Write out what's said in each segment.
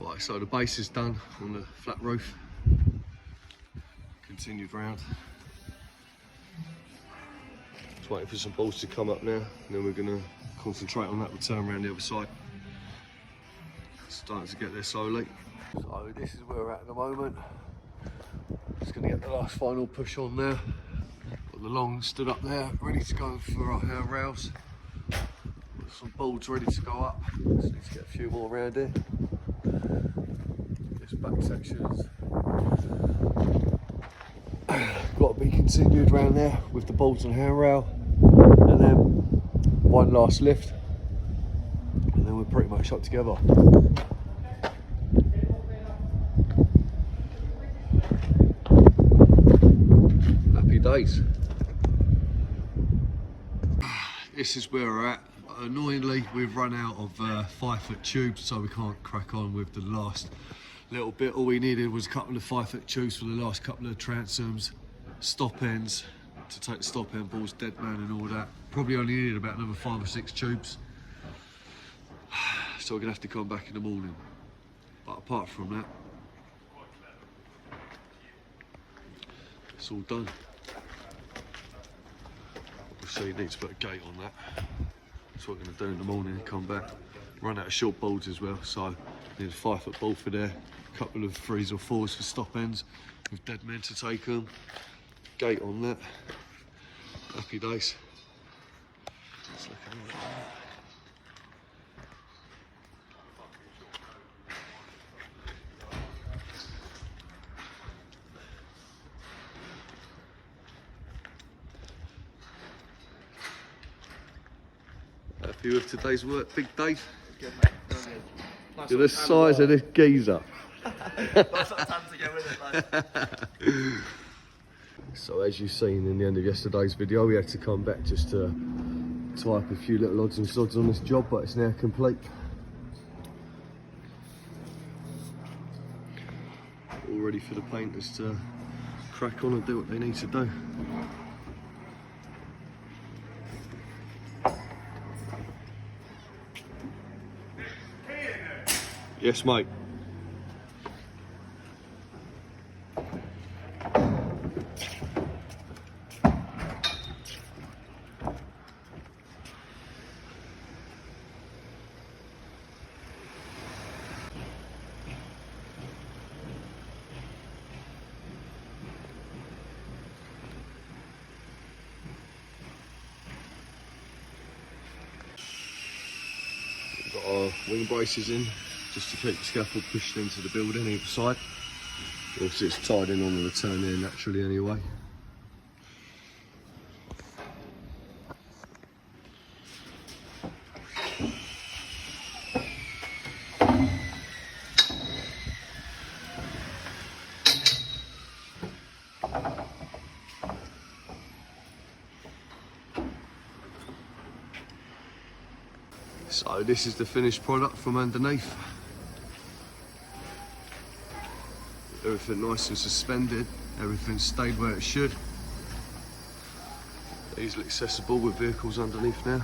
Right, so the base is done on the flat roof. Continued round. Just waiting for some bolts to come up now, and then we're going to concentrate on that. We'll turn around the other side. Starting to get there slowly. So this is where we're at the moment. Just going to get the last final push on there. Got the long stood up there, ready to go for our handrails. Got some bolts ready to go up. Just need to get a few more around here. This back section's got to be continued around there with the bolts and handrail, and then one last lift, and then we're pretty much up together. Happy days. This is where we're at. Annoyingly, we've run out of 5-foot tubes, so we can't crack on with the last little bit. All we needed was a couple of 5-foot tubes for the last couple of transoms, stop ends to take the stop end balls, dead man and all that. Probably only needed about another 5 or 6 tubes. So we're gonna have to come back in the morning. But apart from that, it's all done. Obviously, you need to put a gate on that. That's what we're gonna do in the morning and come back. Run out of short bolts as well, so need a 5-foot bolt for there, a couple of 3s or 4s for stop ends with dead men to take them. Gate on that. Happy days. Let's look at all that. Happy with today's work, Big Dave? Good, mate. Brilliant. Nice. You're the size of this geezer. Lots of time to get with it, though. So as you've seen in the end of yesterday's video, we had to come back just to type a few little odds and sods on this job, but it's now complete. All ready for the painters to crack on and do what they need to do. Yes, mate. We've got our wing braces in, just to keep the scaffold pushed into the building either side. Obviously it's tied in on the return here naturally anyway. So this is the finished product from underneath. Everything nice and suspended, everything stayed where it should. Easily accessible with vehicles underneath now.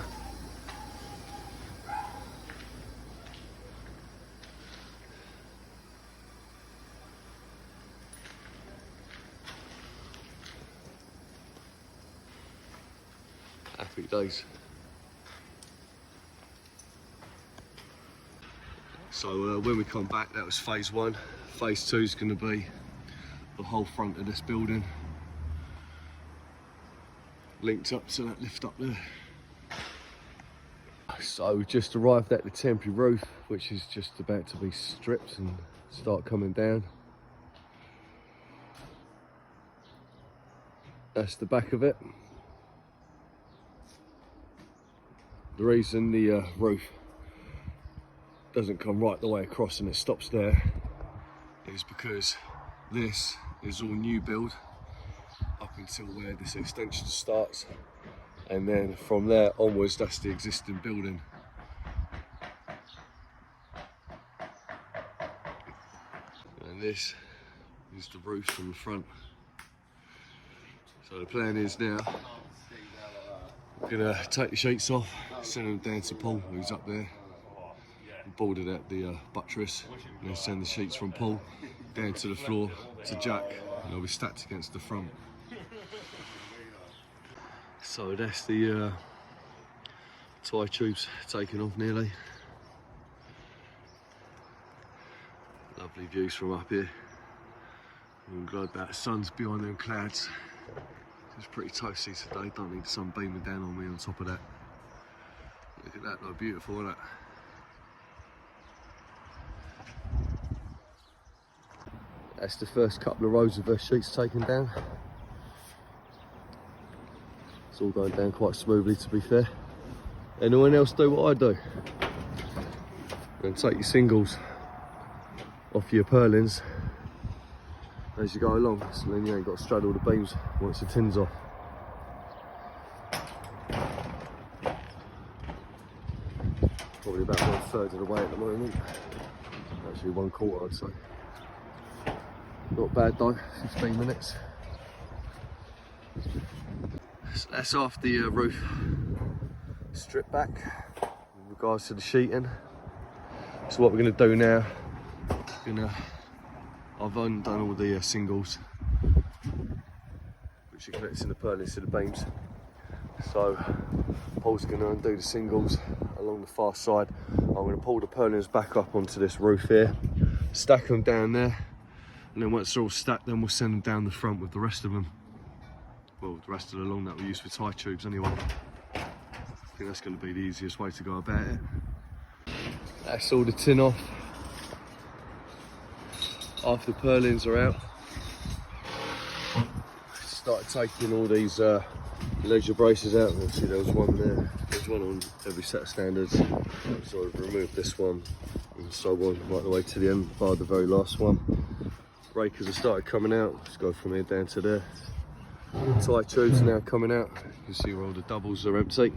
Happy days. So when we come back, that was phase 1. Phase 2 is going to be the whole front of this building, linked up to that lift up there. So we just arrived at the temporary roof, which is just about to be stripped and start coming down. That's the back of it. The reason the roof doesn't come right the way across and it stops there is because this is all new build up until where this extension starts, and then from there onwards that's the existing building. And this is the roof from the front. So the plan is now we're gonna take the sheets off, send them down to Paul who's up there, boarded out the buttress, and then send the sheets from Paul down to the floor to Jack, and they'll be stacked against the front. So that's the tie tubes taken off nearly. Lovely views from up here. I'm glad that sun's behind them clouds. It's pretty toasty today, don't need the sun beaming down on me on top of that. Look at that, though, beautiful, isn't it? That's the first couple of rows of sheets taken down. It's all going down quite smoothly, to be fair. Anyone else do what I do? And take your singles off your purlins as you go along, so then you ain't got to straddle the beams once the tin's off. Probably about 1/3 of the way at the moment. Actually 1/4, I'd say. Not bad though, 15 minutes. So that's off the roof strip back in regards to the sheeting. So what we're going to do now, I've undone all the singles which are connecting the purlins to the beams. So Paul's going to undo the singles along the far side. I'm going to pull the purlins back up onto this roof here, stack them down there, and then once they're all stacked, then we'll send them down the front with the rest of them. Well, the rest of the long that we use for tie tubes anyway. I think that's going to be the easiest way to go about it. That's all the tin off. After the purlins are out, started taking all these leisure braces out. Obviously there was one there, there's one on every set of standards. So I've removed this one and so on right the way to the end, bar the very last one. Breakers have started coming out, let's go from here down to there. Tie tubes are now coming out, you can see where all the doubles are empty.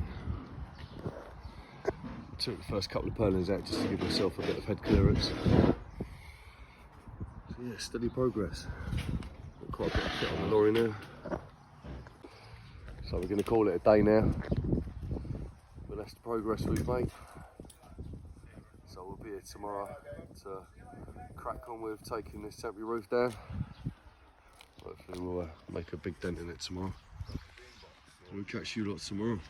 Took the first couple of purlins out just to give myself a bit of head clearance. So yeah, steady progress. Got quite a bit of kit on the lorry now. So we're going to call it a day now. But that's the progress we've made. So we'll be here tomorrow to crack on with taking this temporary roof down. Hopefully we'll make a big dent in it tomorrow. We'll catch you lot tomorrow.